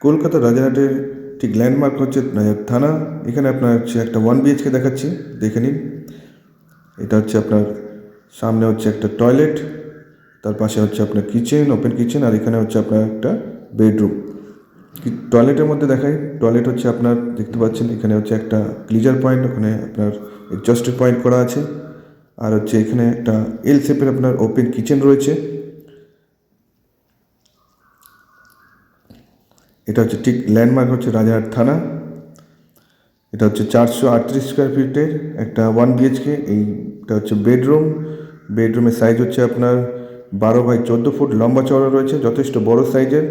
কলকাতা রাজারহাটের ঠিক ল্যান্ডমার্ক হচ্ছে রাজারহাট থানা। এখানে আপনার হচ্ছে একটা 1 BHK দেখাচ্ছি, দেখে নিন। এটা হচ্ছে আপনার সামনে হচ্ছে একটা টয়লেট, তার পাশে হচ্ছে আপনার কিচেন, ওপেন কিচেন, আর এখানে হচ্ছে আপনার একটা বেডরুম। টয়লেটের মধ্যে দেখাই, টয়লেট হচ্ছে আপনার দেখতে পাচ্ছেন এখানে হচ্ছে একটা গ্লিজার পয়েন্ট, ওখানে আপনার এক্সস্টের পয়েন্ট করা আছে, আর হচ্ছে এখানে একটা এল শেপের আপনার ওপেন কিচেন রয়েছে। এটা হচ্ছে ঠিক ল্যান্ডমার্ক হচ্ছে রাজারহাট থানা। এটা হচ্ছে 438 স্কোয়ার ফিটের একটা 1 BHK। এইটা হচ্ছে বেডরুম। বেডরুমের সাইজ হচ্ছে আপনার 12 বাই 14 ফুট লম্বা চওড়া রয়েছে, যথেষ্ট বড় সাইজের।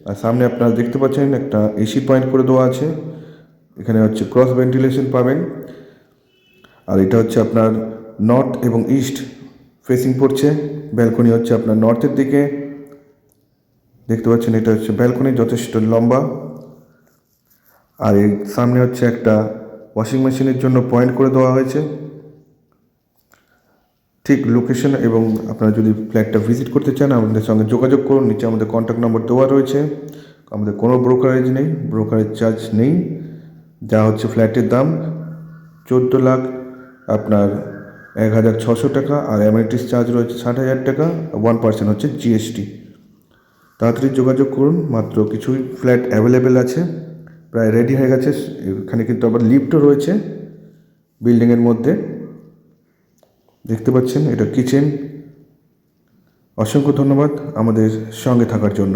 আর সামনে আপনারা দেখতে পাচ্ছেন একটা এসি পয়েন্ট করে দেওয়া আছে, এখানে হচ্ছে ক্রস ভেন্টিলেশন পাবেন। আর এটা হচ্ছে আপনার নর্থ এবং ইস্ট ফেসিং পড়ছে। ব্যালকনি হচ্ছে আপনার নর্থের দিকে, দেখতে পাচ্ছেন এটা হচ্ছে ব্যালকনি, যথেষ্ট লম্বা। আর এই সামনে হচ্ছে একটা ওয়াশিং মেশিনের জন্য পয়েন্ট করে দেওয়া হয়েছে। ঠিক লোকেশন, এবং আপনারা যদি ফ্ল্যাটটা ভিজিট করতে চান আমাদের সঙ্গে যোগাযোগ করুন, নিচে আমাদের কন্ট্যাক্ট নম্বর দেওয়া রয়েছে। আমাদের কোনো ব্রোকারেজ নেই, ব্রোকারেজ চার্জ নেই। যা হচ্ছে ফ্ল্যাটের দাম 14 লাখ আপনার 1,600 টাকা, আর অ্যামেনিটিস চার্জ রয়েছে 60,000 টাকা, 1% হচ্ছে জিএসটি। তাড়াতাড়ি যোগাযোগ করুন, মাত্র কিছুই ফ্ল্যাট অ্যাভেলেবেল আছে, প্রায় রেডি হয়ে গেছে। এখানে কিন্তু আবার লিফটও রয়েছে বিল্ডিংয়ের মধ্যে, দেখতে পাচ্ছেন এটা কিচেন। অসংখ্য ধন্যবাদ আমাদের সঙ্গে থাকার জন্য।